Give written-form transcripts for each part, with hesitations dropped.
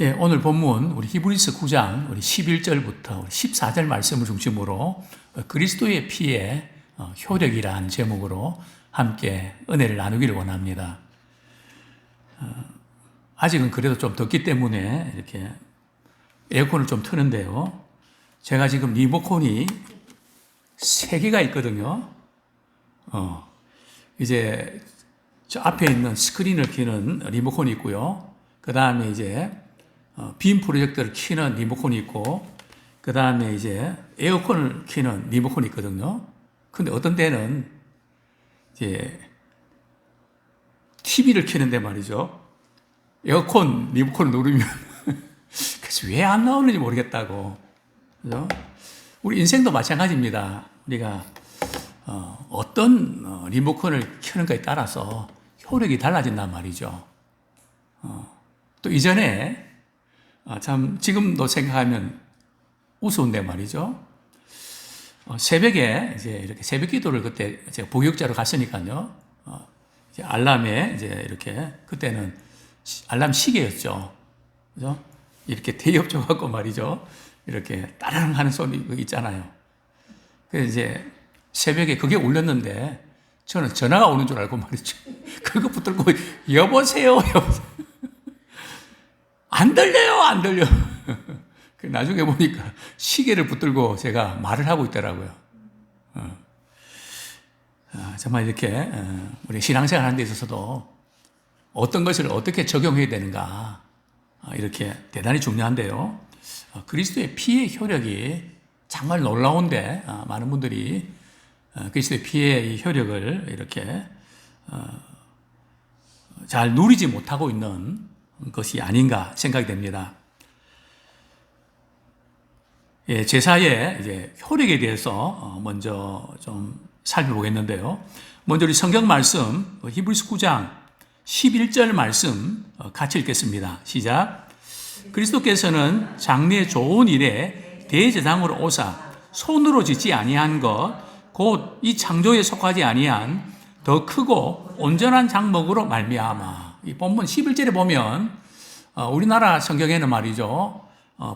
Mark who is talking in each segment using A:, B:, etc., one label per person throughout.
A: 예, 오늘 본문 우리 히브리서 9장 우리 11절부터 우리 14절 말씀을 중심으로 그리스도의 피의 효력이라는 제목으로 함께 은혜를 나누기를 원합니다. 아직은 그래도 좀 덥기 때문에 이렇게 에어컨을 좀 트는데요. 제가 지금 리모컨이 3개가 있거든요. 이제 저 앞에 있는 스크린을 켜는 리모컨이 있고요. 그 다음에 이제 빔 프로젝터를 켜는 리모컨이 있고, 그 다음에 이제 에어컨을 켜는 리모컨이 있거든요. 근데 어떤 때는 이제 TV를 켜는데 말이죠. 에어컨 리모컨을 누르면 그래서 왜 안 나오는지 모르겠다고. 그죠? 우리 인생도 마찬가지입니다. 우리가 어떤 리모컨을 켜는가에 따라서 효력이 달라진단 말이죠. 또 이전에 참 지금도 생각하면 우스운데 말이죠. 새벽에 이제 이렇게 새벽 기도를 그때 제가 복역자로 갔으니까요. 이제 알람에 이제 이렇게 그때는 알람 시계였죠. 그죠? 이렇게 대엽조 갖고 말이죠. 이렇게 따라랑 하는 소리 있잖아요. 그래서 이제 새벽에 그게 울렸는데 저는 전화가 오는 줄 알고 말이죠. 그거 붙들고 여보세요, 여보세요. 안 들려요, 안 들려. 나중에 보니까 시계를 붙들고 제가 말을 하고 있더라고요. 정말 이렇게 우리 신앙생활 하는 데 있어서도 어떤 것을 어떻게 적용해야 되는가, 이렇게 대단히 중요한데요. 그리스도의 피의 효력이 정말 놀라운데 많은 분들이 그리스도의 피의 이 효력을 이렇게 잘 누리지 못하고 있는 것이 아닌가 생각이 됩니다. 예, 제사의 이제 효력에 대해서 먼저 좀 살펴보겠는데요. 먼저 우리 성경 말씀 히브리서 9장 11절 말씀 같이 읽겠습니다. 시작. 그리스도께서는 장래의 좋은 일에 대제사장으로 오사 손으로 짓지 아니한 것 곧 이 창조에 속하지 아니한 더 크고 온전한 장막으로 말미암아. 이 본문 11절에 보면 우리나라 성경에는 말이죠.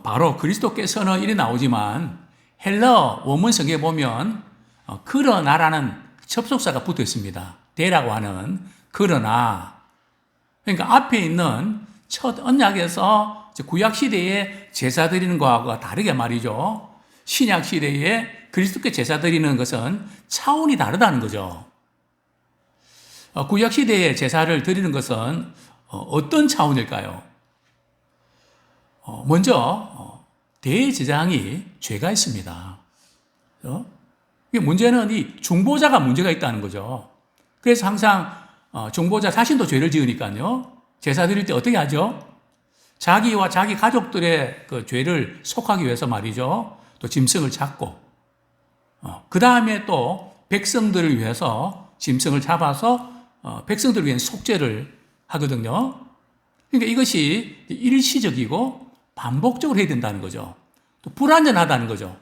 A: 바로 그리스도께서는 이래 나오지만 헬러 원문 성경에 보면 그러나라는 접속사가 붙어 있습니다. 대라고 하는 그러나. 그러니까 앞에 있는 첫 언약에서 구약 시대에 제사 드리는 것과 다르게 말이죠. 신약 시대에 그리스도께 제사 드리는 것은 차원이 다르다는 거죠. 구약 시대에 제사를 드리는 것은 어떤 차원일까요? 먼저 대제사장이 죄가 있습니다. 문제는 이 중보자가 문제가 있다는 거죠. 그래서 항상 중보자 자신도 죄를 지으니까요. 제사 드릴 때 어떻게 하죠? 자기와 자기 가족들의 그 죄를 속하기 위해서 말이죠. 또 짐승을 잡고 그 다음에 또 백성들을 위해서 짐승을 잡아서 백성들을 위한 속죄를 하거든요. 그러니까 이것이 일시적이고 반복적으로 해야 된다는 거죠. 또 불완전하다는 거죠.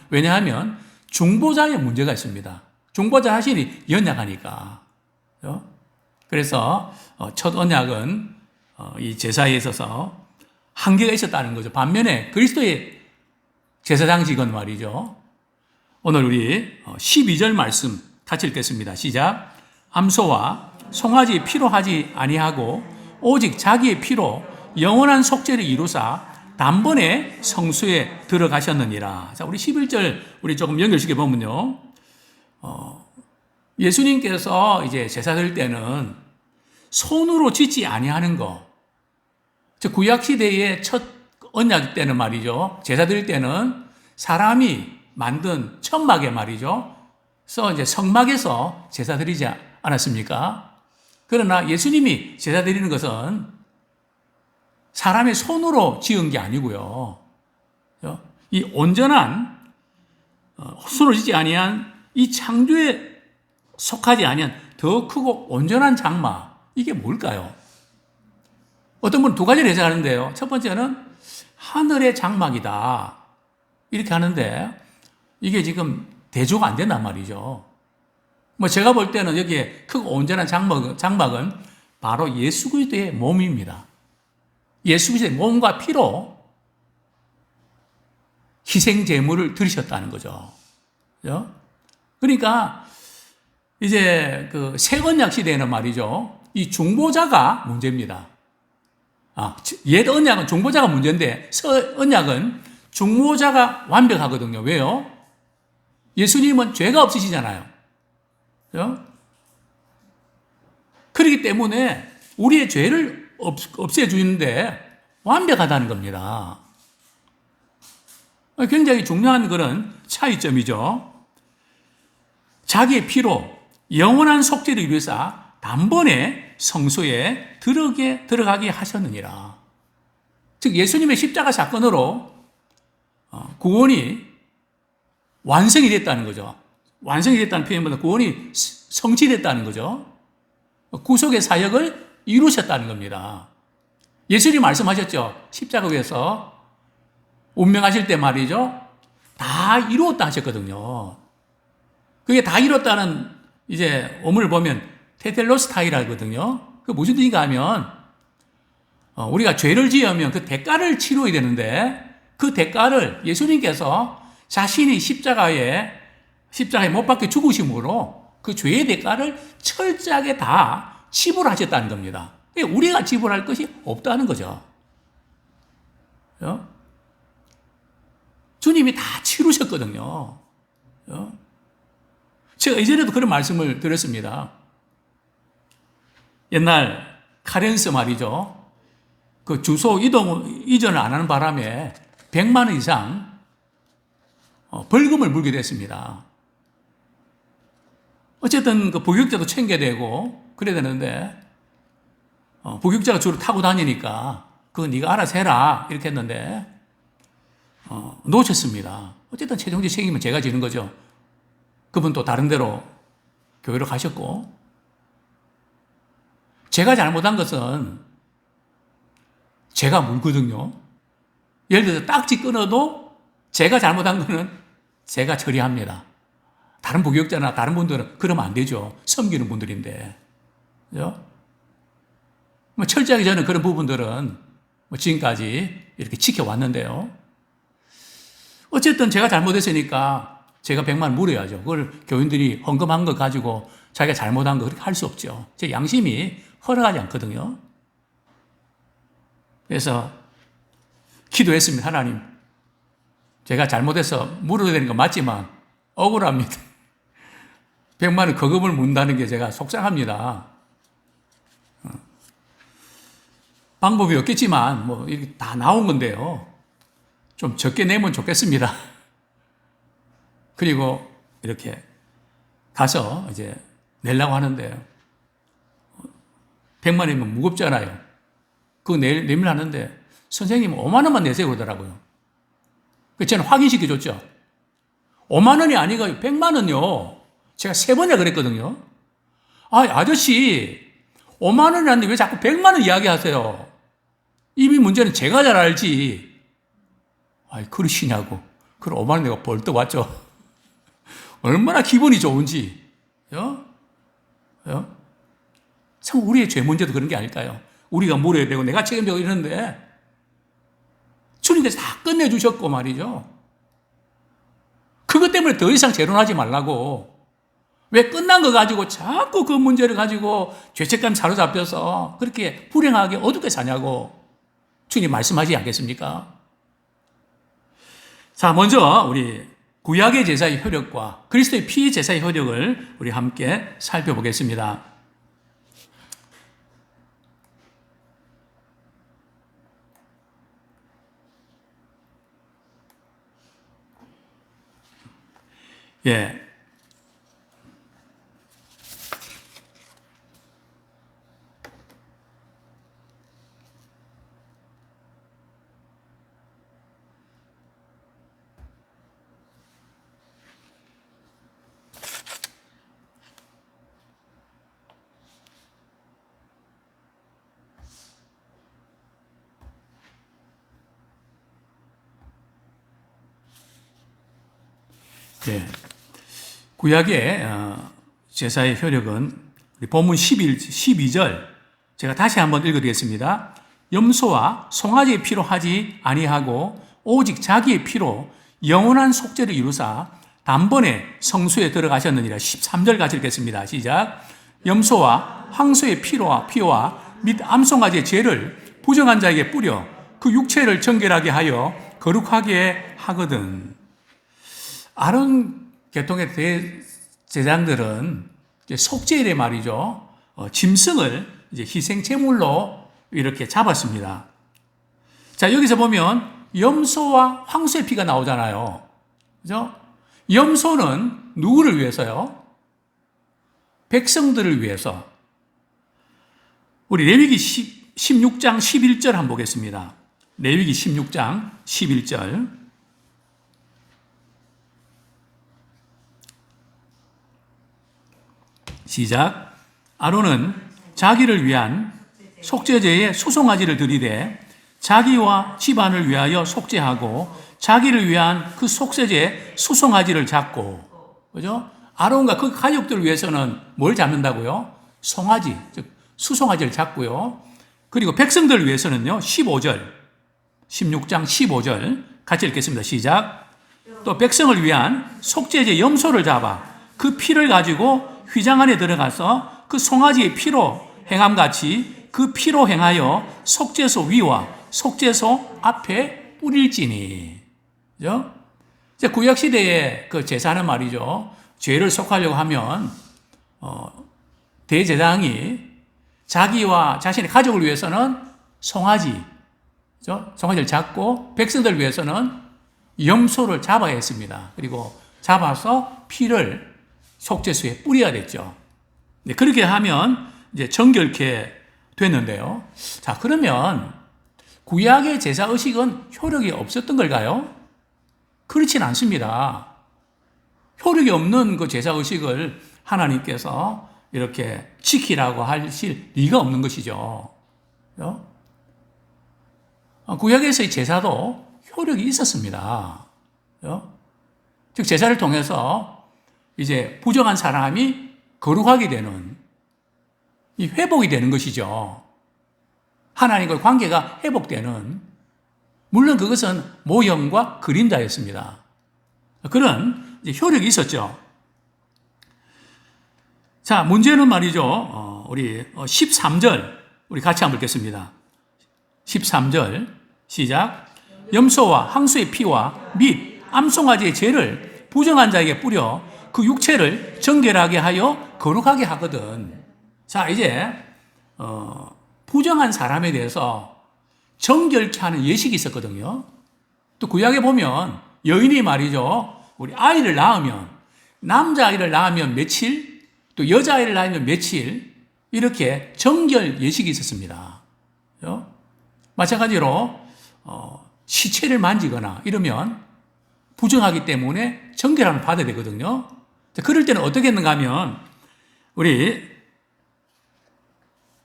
A: 왜냐하면 중보자의 문제가 있습니다. 중보자 자신이 연약하니까. 그래서 첫 언약은 이 제사에 있어서 한계가 있었다는 거죠. 반면에 그리스도의 제사장직은 말이죠. 오늘 우리 12절 말씀 같이 읽겠습니다. 시작. 암소와 송아지 피로 하지 아니하고 오직 자기의 피로 영원한 속죄를 이루사 단번에 성수에 들어가셨느니라. 자, 우리 11절 우리 조금 연결시켜 보면요. 예수님께서 이제 제사 드릴 때는 손으로 짓지 아니하는 거. 구약 시대의 첫 언약 때는 말이죠. 제사 드릴 때는 사람이 만든 천막에 말이죠. 그래서 이제 성막에서 제사 드리지 않았습니까? 그러나 예수님이 제사 드리는 것은 사람의 손으로 지은 게 아니고요. 이 온전한 손으로 짓지 아니한 이 창조에 속하지 아니한 더 크고 온전한 장막, 이게 뭘까요? 어떤 분은 두 가지를 해석하는데요. 첫 번째는 하늘의 장막이다 이렇게 하는데 이게 지금 대조가 안 된단 말이죠. 제가 볼 때는 여기에 크고 온전한 장막은 바로 예수 그리스도의 몸입니다. 예수 그리스도의 몸과 피로 희생 제물을 드리셨다는 거죠. 그죠? 그러니까 이제 그 새 언약 시대에는 말이죠. 이 중보자가 문제입니다. 옛 언약은 중보자가 문제인데 새 언약은 중보자가 완벽하거든요. 왜요? 예수님은 죄가 없으시잖아요. 그죠? 그렇기 때문에 우리의 죄를 없애주는데 완벽하다는 겁니다. 굉장히 중요한 그런 차이점이죠. 자기의 피로 영원한 속죄를 위해서 단번에 성소에 들어가게 하셨느니라. 즉 예수님의 십자가 사건으로 구원이 완성이 됐다는 거죠. 완성이 됐다는 표현보다 구원이 성취됐다는 거죠. 구속의 사역을 이루셨다는 겁니다. 예수님 말씀하셨죠. 십자가 위에서 운명하실 때 말이죠. 다 이루었다 하셨거든요. 그게 다 이뤘다는 이제 어문을 보면 테텔로스타이라거든요. 그 무슨 뜻인가 하면 우리가 죄를 지으면 그 대가를 치러야 되는데 그 대가를 예수님께서 자신이 십자가에 못 박혀 죽으심으로 그 죄의 대가를 철저하게 다 지불하셨다는 겁니다. 우리가 지불할 것이 없다는 거죠. 주님이 다 치르셨거든요. 제가 이전에도 그런 말씀을 드렸습니다. 옛날 카렌스 말이죠. 그 주소 이전을 안 하는 바람에 100만 원 이상 벌금을 물게 됐습니다. 어쨌든 그 복역자도 챙겨야 되고 그래야 되는데 복역자가 주로 타고 다니니까 그거 네가 알아서 해라 이렇게 했는데 놓쳤습니다. 어쨌든 최종적 책임은 제가 지는 거죠. 그분 또 다른 데로 교회로 가셨고 제가 잘못한 것은 제가 물거든요. 예를 들어서 딱지 끊어도 제가 잘못한 거는 제가 처리합니다. 다른 복역자나 다른 분들은 그러면 안 되죠. 섬기는 분들인데. 그죠? 철저하게 저는 그런 부분들은 지금까지 이렇게 지켜왔는데요. 어쨌든 제가 잘못했으니까 제가 100만 원 물어야죠. 그걸 교인들이 헌금한 거 가지고 자기가 잘못한 거 그렇게 할 수 없죠. 제 양심이 허락하지 않거든요. 그래서 기도했습니다. 하나님, 제가 잘못해서 물어야 되는 건 맞지만 억울합니다. 100만 원 거금을 문다는 게 제가 속상합니다. 방법이 없겠지만 뭐 이렇게 다 나온 건데요. 좀 적게 내면 좋겠습니다. 그리고 이렇게 가서 이제 내려고 하는데 100만 원이면 무겁잖아요. 그거 내밀 하는데 선생님은 5만 원만 내세요 그러더라고요. 저는 확인시켜 줬죠. 5만 원이 아니고 100만 원요. 제가 3번이나 그랬거든요. 아저씨 5만 원이라는데 왜 자꾸 100만 원 이야기하세요? 이미 문제는 제가 잘 알지. 그러시냐고. 그럼 5만 원 내가 벌떡 왔죠. 얼마나 기분이 좋은지. 참 우리의 죄 문제도 그런 게 아닐까요? 우리가 물어야 되고 내가 책임지고 이러는데 주님께서 다 끝내주셨고 말이죠. 그것 때문에 더 이상 재론하지 말라고. 왜 끝난 거 가지고 자꾸 그 문제를 가지고 죄책감 사로잡혀서 그렇게 불행하게 어둡게 사냐고 주님 말씀하지 않겠습니까? 자, 먼저 우리 구약의 제사의 효력과 그리스도의 피의 제사의 효력을 우리 함께 살펴보겠습니다. 예. 예. 구약의 제사의 효력은 우리 본문 12절 제가 다시 한번 읽어드리겠습니다. 염소와 송아지의 피로 하지 아니하고 오직 자기의 피로 영원한 속죄를 이루사 단번에 성소에 들어가셨느니라. 13절 같이 읽겠습니다. 시작. 염소와 황소의 피와 및 암송아지의 죄를 부정한 자에게 뿌려 그 육체를 정결하게 하여 거룩하게 하거든. 아론 계통의 대제사장들은 속죄일에 말이죠, 짐승을 이제 희생 제물로 이렇게 잡았습니다. 자, 여기서 보면 염소와 황소의 피가 나오잖아요. 그죠? 염소는 누구를 위해서요? 백성들을 위해서. 우리 레위기 16장 11절 한번 보겠습니다. 레위기 16장 11절. 시작. 아론은 자기를 위한 속죄제에 수송아지를 드리되 자기와 집안을 위하여 속죄하고 자기를 위한 그 속죄제에 수송아지를 잡고, 그죠? 아론과 그 가족들을 위해서는 뭘 잡는다고요? 송아지, 즉 수송아지를 잡고요. 그리고 백성들을 위해서는요, 15절, 16장 15절 같이 읽겠습니다. 시작. 또 백성을 위한 속죄제 염소를 잡아 그 피를 가지고 휘장 안에 들어가서 그 송아지의 피로 행함같이 그 피로 행하여 속죄소 위와 속죄소 앞에 뿌릴지니. 그죠? 이제 구약시대의 그 제사는 말이죠, 죄를 속하려고 하면 대제사장이 자기와 자신의 가족을 위해서는 송아지, 그죠? 송아지를 잡고 백성들을 위해서는 염소를 잡아야 했습니다. 그리고 잡아서 피를 속죄소에 뿌려야 됐죠. 네, 그렇게 하면 이제 정결케 됐는데요. 자, 그러면 구약의 제사 의식은 효력이 없었던 걸까요? 그렇진 않습니다. 효력이 없는 그 제사 의식을 하나님께서 이렇게 지키라고 하실 리가 없는 것이죠. 그렇죠? 구약에서의 제사도 효력이 있었습니다. 그렇죠? 즉 제사를 통해서 이제 부정한 사람이 거룩하게 되는, 이 회복이 되는 것이죠. 하나님과의 관계가 회복되는, 물론 그것은 모형과 그림자였습니다. 그런 이제 효력이 있었죠. 자, 문제는 말이죠, 우리 13절 우리 같이 한번 읽겠습니다. 13절 시작. 염소와 황소의 피와 및 암송아지의 죄를 부정한 자에게 뿌려 그 육체를 정결하게 하여 거룩하게 하거든. 자, 이제 부정한 사람에 대해서 정결케 하는 예식이 있었거든요. 또 구약에 보면 여인이 말이죠, 우리 아이를 낳으면, 남자아이를 낳으면 며칠, 또 여자아이를 낳으면 며칠, 이렇게 정결 예식이 있었습니다. 그렇죠? 마찬가지로 시체를 만지거나 이러면 부정하기 때문에 정결함을 받아야 되거든요. 그럴 때는 어떻게 했는가 하면 우리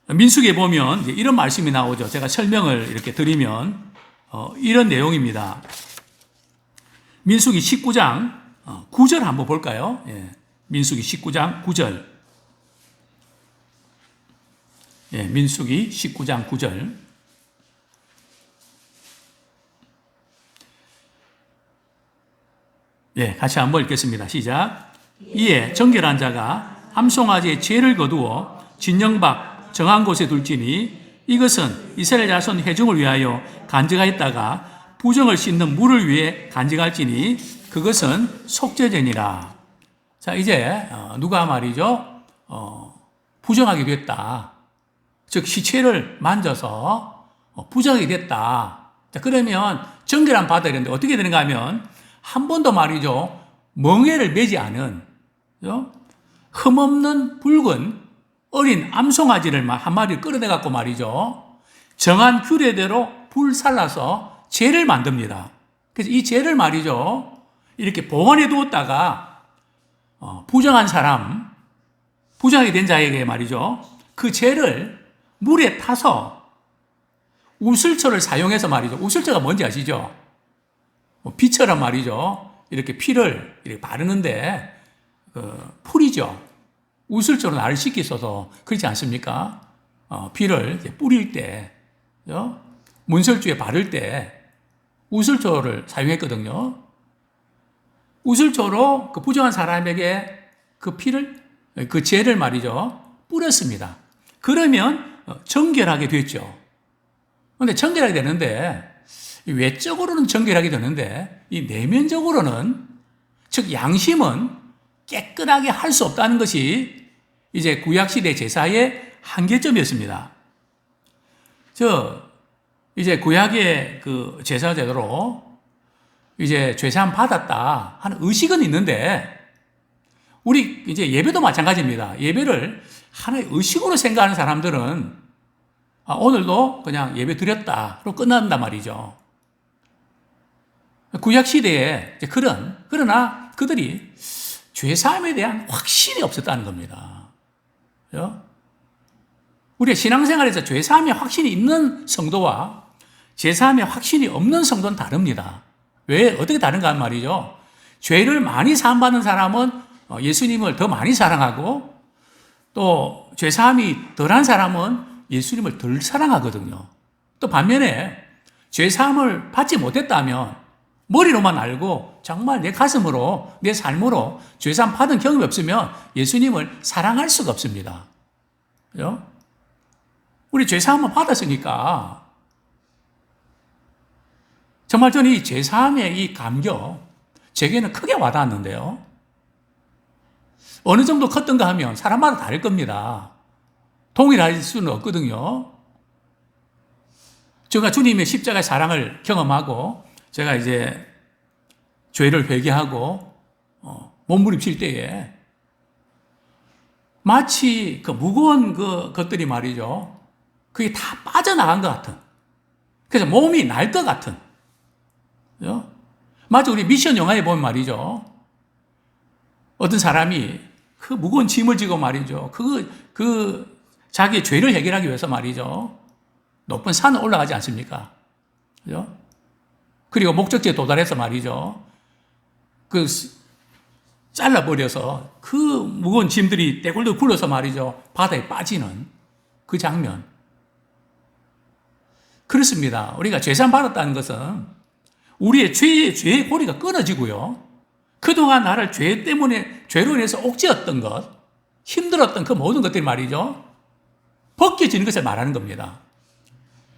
A: 민수기에 보면 이런 말씀이 나오죠. 제가 설명을 이렇게 드리면 이런 내용입니다. 민수기 19장 9절 한번 볼까요? 예, 민수기 19장 9절. 예, 민수기 19장 9절. 예, 같이 한번 읽겠습니다. 시작. 이에 정결한 자가 암송아지의 죄를 거두어 진영밖 정한 곳에 둘지니 이것은 이스라엘 자손 회중을 위하여 간직하였다가 부정을 씻는 물을 위해 간직할지니 그것은 속죄제니라. 자, 이제 누가 말이죠, 부정하게 됐다, 즉 시체를 만져서 부정하게 됐다. 자, 그러면 정결함 받아야 되는데 어떻게 되는가 하면 한 번도 말이죠, 멍에를 매지 않은, 그죠? 흠없는 붉은 어린 암송아지를 한 마리를 끌어내갖고 말이죠, 정한 규례대로 불살라서 재를 만듭니다. 그래서 이 재를 말이죠, 이렇게 보관해 두었다가 부정한 사람, 부정하게 된 자에게 말이죠, 그 재를 물에 타서 우슬초를 사용해서 말이죠, 우슬초가 뭔지 아시죠? 피처럼 말이죠, 이렇게 피를 이렇게 바르는데 풀이죠. 우슬초로 나를 씻기 있어서 그렇지 않습니까? 피를 뿌릴 때 문설주에 바를 때 우슬초를 사용했거든요. 우슬초로 그 부정한 사람에게 그 피를, 그 죄를 말이죠, 뿌렸습니다. 그러면 정결하게 됐죠. 그런데 정결하게 되는데, 외적으로는 정결하게 되는데, 이 내면적으로는, 즉 양심은 깨끗하게 할 수 없다는 것이 이제 구약시대 제사의 한계점이었습니다. 이제 구약의 그 제사 제도로 이제 죄사함 받았다 하는 의식은 있는데, 우리 이제 예배도 마찬가지입니다. 예배를 하나의 의식으로 생각하는 사람들은 오늘도 그냥 예배 드렸다로 끝난단 말이죠. 구약시대에 그러나 그들이 죄사함에 대한 확신이 없었다는 겁니다. 우리의 신앙생활에서 죄사함에 확신이 있는 성도와 죄사함에 확신이 없는 성도는 다릅니다. 왜, 어떻게 다른가 하는 말이죠. 죄를 많이 사함받는 사람은 예수님을 더 많이 사랑하고, 또 죄사함이 덜한 사람은 예수님을 덜 사랑하거든요. 또 반면에 죄사함을 받지 못했다면 머리로만 알고 정말 내 가슴으로, 내 삶으로 죄사함 받은 경험이 없으면 예수님을 사랑할 수가 없습니다. 우리 죄사함을 받았으니까 정말 저는 이 죄사함의 이 감격, 제게는 크게 와닿았는데요. 어느 정도 컸던가 하면 사람마다 다를 겁니다. 동일할 수는 없거든요. 제가 주님의 십자가의 사랑을 경험하고, 제가 이제 죄를 회개하고 몸부림칠 때에 마치 그 무거운 그 것들이 말이죠, 그게 다 빠져나간 것 같은, 그래서 몸이 날 것 같은, 마치 우리 미션 영화에 보면 말이죠, 어떤 사람이 그 무거운 짐을 지고 말이죠, 자기의 죄를 해결하기 위해서 말이죠, 높은 산을 올라가지 않습니까? 그죠? 그리고 목적지에 도달해서 말이죠, 잘라버려서 그 무거운 짐들이 떼굴떼굴 굴러서 말이죠, 바다에 빠지는 그 장면. 그렇습니다. 우리가 죄산 받았다는 것은 우리의 죄의 고리가 끊어지고요, 그동안 나를 죄로 인해서 옥죄었던 것, 힘들었던 그 모든 것들이 말이죠, 벗겨지는 것을 말하는 겁니다.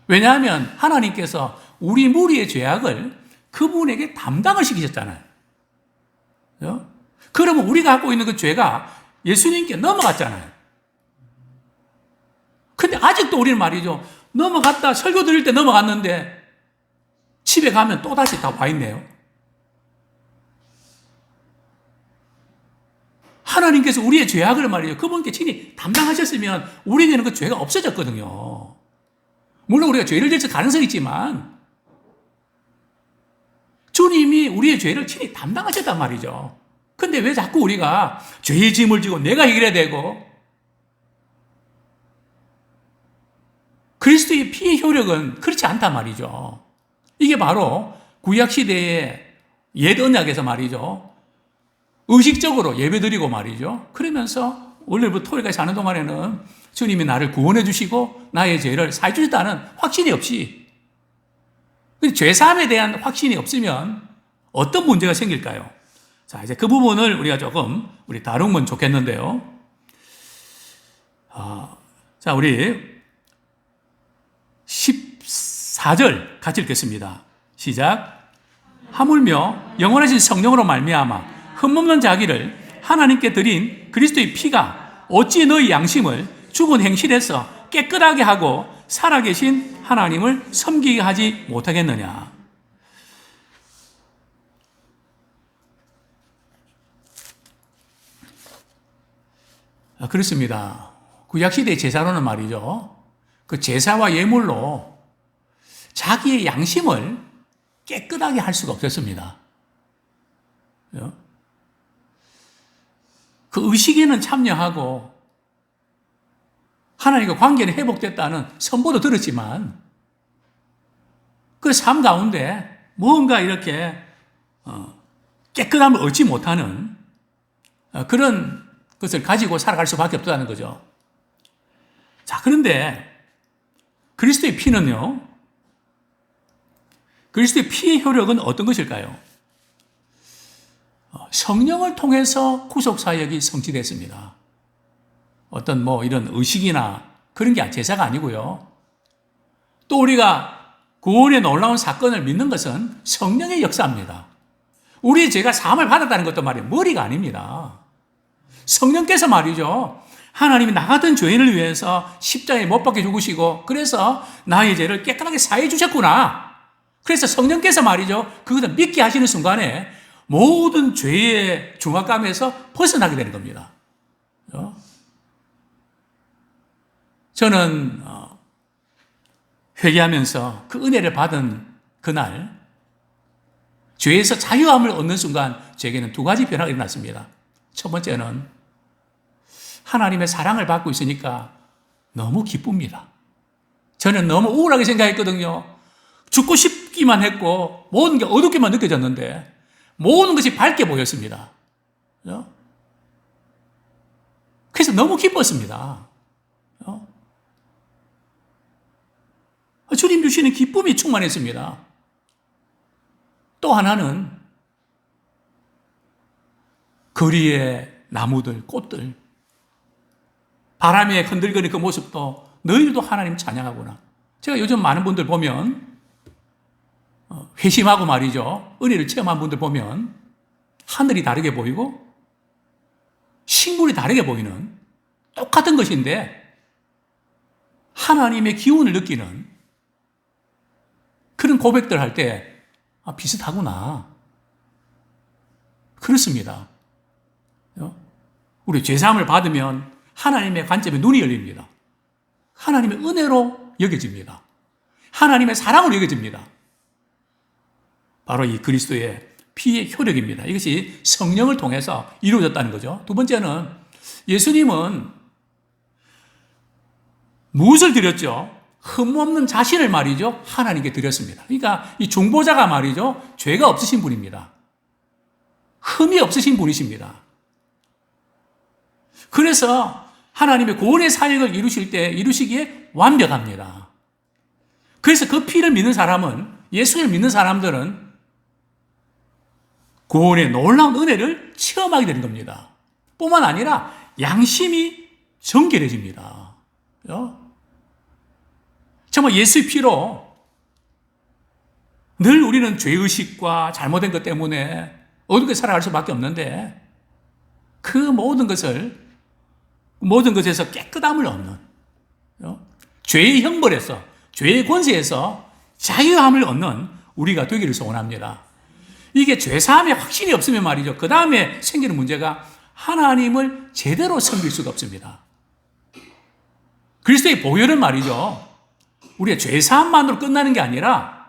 A: 왜냐하면 하나님께서 우리 무리의 죄악을 그분에게 담당을 시키셨잖아요. 그러면 우리가 갖고 있는 그 죄가 예수님께 넘어갔잖아요. 근데 아직도 우리는 말이죠, 넘어갔다, 설교 드릴 때 넘어갔는데 집에 가면 또다시 다 와 있네요. 하나님께서 우리의 죄악을 말이죠, 그분께 친히 담당하셨으면 우리에게는 그 죄가 없어졌거든요. 물론 우리가 죄를 질 가능성이 있지만 주님이 우리의 죄를 친히 담당하셨단 말이죠. 근데 왜 자꾸 우리가 죄의 짐을 지고 내가 해결해야 되고, 그리스도의 피의 효력은 그렇지 않단 말이죠. 이게 바로 구약시대의 옛 언약에서 말이죠, 의식적으로 예배드리고 말이죠, 그러면서 월요일부터 토요일까지 사는 동안에는 주님이 나를 구원해 주시고 나의 죄를 사해 주셨다는 확신이 없이, 죄사함에 대한 확신이 없으면 어떤 문제가 생길까요? 자, 이제 그 부분을 우리가 조금 다루면 좋겠는데요. 자, 우리 14절 같이 읽겠습니다. 시작. 하물며 영원하신 성령으로 말미암아 흠없는 자기를 하나님께 드린 그리스도의 피가 어찌 너희 양심을 죽은 행실에서 깨끗하게 하고 살아계신 하나님을 섬기게 하지 못하겠느냐. 그렇습니다. 구약시대 제사로는 말이죠, 그 제사와 예물로 자기의 양심을 깨끗하게 할 수가 없었습니다. 그 의식에는 참여하고 하나님과 관계는 회복됐다는 선보도 들었지만 그 삶 가운데 뭔가 이렇게 깨끗함을 얻지 못하는 그런 것을 가지고 살아갈 수밖에 없다는 거죠. 자, 그런데 그리스도의 피는요, 그리스도의 피의 효력은 어떤 것일까요? 성령을 통해서 구속사역이 성취됐습니다. 어떤 이런 의식이나 그런 게 제사가 아니고요. 또 우리가 구원의 놀라운 사건을 믿는 것은 성령의 역사입니다. 우리의 죄가 사함을 받았다는 것도 말이에요. 머리가 아닙니다. 성령께서 말이죠. 하나님이 나 같은 죄인을 위해서 십자가에 못 박혀 죽으시고 그래서 나의 죄를 깨끗하게 사해 주셨구나. 그래서 성령께서 말이죠. 그것을 믿게 하시는 순간에 모든 죄의 중압감에서 벗어나게 되는 겁니다. 저는 회개하면서 그 은혜를 받은 그날 죄에서 자유함을 얻는 순간 제게는 두 가지 변화가 일어났습니다. 첫 번째는 하나님의 사랑을 받고 있으니까 너무 기쁩니다. 저는 너무 우울하게 생각했거든요. 죽고 싶기만 했고 모든 게 어둡게만 느껴졌는데 모든 것이 밝게 보였습니다. 그래서 너무 기뻤습니다. 주님 주시는 기쁨이 충만했습니다. 또 하나는 거리의 나무들, 꽃들, 바람에 흔들거리는 그 모습도 너희들도 하나님 찬양하구나. 제가 요즘 많은 분들 보면 회심하고 말이죠. 은혜를 체험한 분들 보면 하늘이 다르게 보이고 식물이 다르게 보이는 똑같은 것인데 하나님의 기운을 느끼는 그런 고백들 할 때 비슷하구나. 그렇습니다. 우리 죄사함을 받으면 하나님의 관점에 눈이 열립니다. 하나님의 은혜로 여겨집니다. 하나님의 사랑으로 여겨집니다. 바로 이 그리스도의 피의 효력입니다. 이것이 성령을 통해서 이루어졌다는 거죠. 두 번째는 예수님은 무엇을 드렸죠? 흠없는 자신을 말이죠. 하나님께 드렸습니다. 그러니까 이 중보자가 말이죠. 죄가 없으신 분입니다. 흠이 없으신 분이십니다. 그래서 하나님의 구원의 사역을 이루시기에 완벽합니다. 그래서 그 피를 믿는 사람은, 예수를 믿는 사람들은 구원의 놀라운 은혜를 체험하게 되는 겁니다. 뿐만 아니라 양심이 정결해집니다. 정말 예수의 피로 늘 우리는 죄의식과 잘못된 것 때문에 어둡게 살아갈 수밖에 없는데 그 모든 것에서 깨끗함을 얻는 죄의 형벌에서, 죄의 권세에서 자유함을 얻는 우리가 되기를 소원합니다. 이게 죄사함에 확신이 없으면 말이죠. 그 다음에 생기는 문제가 하나님을 제대로 섬길 수가 없습니다. 그리스도의 보혈은 말이죠. 우리의 죄사함만으로 끝나는 게 아니라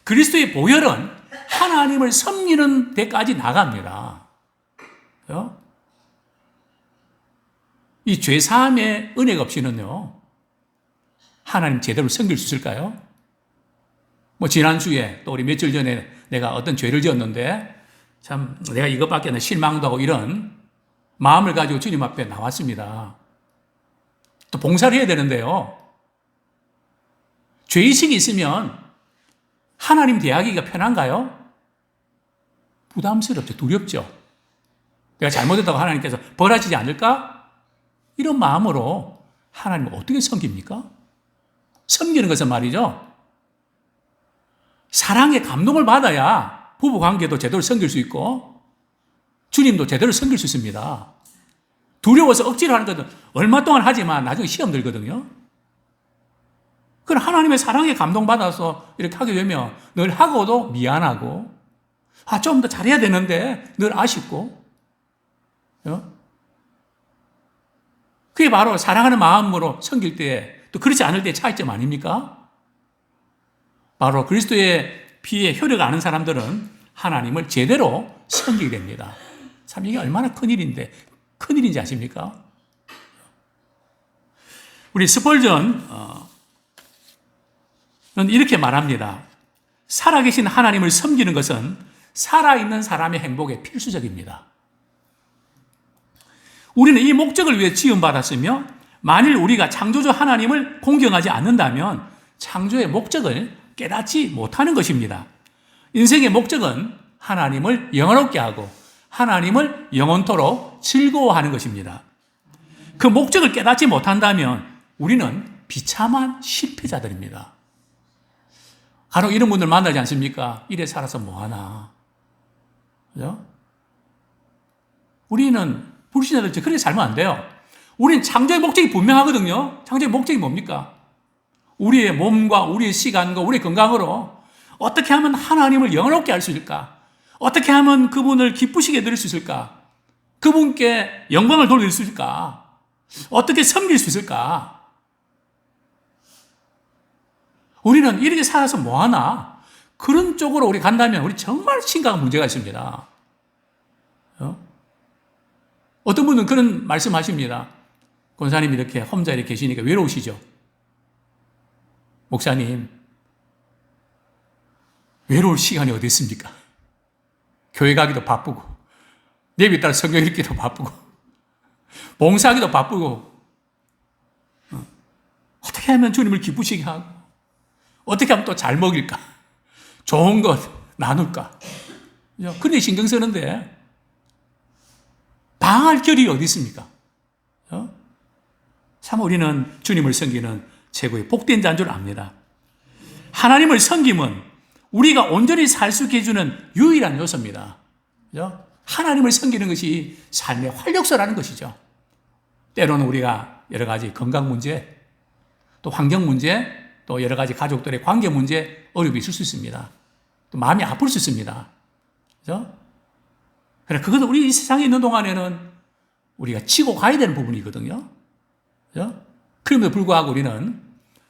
A: 그리스도의 보혈은 하나님을 섬기는 데까지 나갑니다. 이 죄사함의 은혜가 없이는요, 하나님 제대로 섬길 수 있을까요? 지난주에 또 우리 며칠 전에 내가 어떤 죄를 지었는데 참 내가 이것밖에 실망도 하고 이런 마음을 가지고 주님 앞에 나왔습니다. 또 봉사를 해야 되는데요. 죄의식이 있으면 하나님 대하기가 편한가요? 부담스럽죠. 두렵죠. 내가 잘못했다고 하나님께서 벌하시지 않을까? 이런 마음으로 하나님을 어떻게 섬깁니까? 섬기는 것은 말이죠. 사랑의 감동을 받아야 부부관계도 제대로 섬길 수 있고 주님도 제대로 섬길 수 있습니다. 두려워서 억지로 하는 것은 얼마 동안 하지만 나중에 시험 들거든요. 그럼 하나님의 사랑에 감동받아서 이렇게 하게 되면 늘 하고도 미안하고 좀 더 잘해야 되는데 늘 아쉽고 그게 바로 사랑하는 마음으로 섬길 때 또 그렇지 않을 때의 차이점 아닙니까? 바로 그리스도의 피의 효력을 아는 사람들은 하나님을 제대로 섬기게 됩니다. 참 이게 얼마나 큰일인지 아십니까? 우리 스펄전은 이렇게 말합니다. 살아계신 하나님을 섬기는 것은 살아있는 사람의 행복에 필수적입니다. 우리는 이 목적을 위해 지음받았으며 만일 우리가 창조주 하나님을 공경하지 않는다면 창조의 목적을 깨닫지 못하는 것입니다. 인생의 목적은 하나님을 영원롭게 하고 하나님을 영원토록 즐거워하는 것입니다. 그 목적을 깨닫지 못한다면 우리는 비참한 실패자들입니다. 간혹 이런 분들 만나지 않습니까? 이래 살아서 뭐하나. 그죠? 우리는 불신자들 그렇게 살면 안 돼요. 우리는 창조의 목적이 분명하거든요. 창조의 목적이 뭡니까? 우리의 몸과 우리의 시간과 우리의 건강으로 어떻게 하면 하나님을 영원롭게 할 수 있을까? 어떻게 하면 그분을 기쁘시게 드릴 수 있을까? 그분께 영광을 돌릴 수 있을까? 어떻게 섬길 수 있을까? 우리는 이렇게 살아서 뭐하나? 그런 쪽으로 우리 간다면 우리 정말 심각한 문제가 있습니다. 어떤 분은 그런 말씀하십니다. 권사님이 이렇게 혼자 이렇게 계시니까 외로우시죠? 목사님, 외로울 시간이 어디 있습니까? 교회 가기도 바쁘고, 예배 따라 성경 읽기도 바쁘고, 봉사하기도 바쁘고, 어떻게 하면 주님을 기쁘시게 하고, 어떻게 하면 또 잘 먹일까? 좋은 것 나눌까? 그런데 신경 쓰는데, 방할 결이 어디 있습니까? 참 우리는 주님을 섬기는 최고의 복된 자인 줄 압니다. 하나님을 섬김은 우리가 온전히 살 수 있게 해주는 유일한 요소입니다. 하나님을 섬기는 것이 삶의 활력소라는 것이죠. 때로는 우리가 여러 가지 건강 문제, 또 환경 문제, 또 여러 가지 가족들의 관계 문제, 어려움이 있을 수 있습니다. 또 마음이 아플 수 있습니다. 그죠? 그래, 그것도 우리 이 세상에 있는 동안에는 우리가 치고 가야 되는 부분이거든요. 그죠? 그럼에도 불구하고 우리는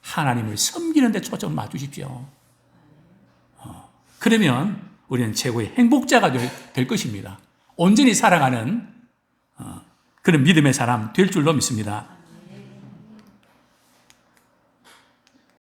A: 하나님을 섬기는 데 초점을 맞추십시오. 그러면 우리는 최고의 행복자가 될 것입니다. 온전히 살아가는 그런 믿음의 사람 될 줄로 믿습니다.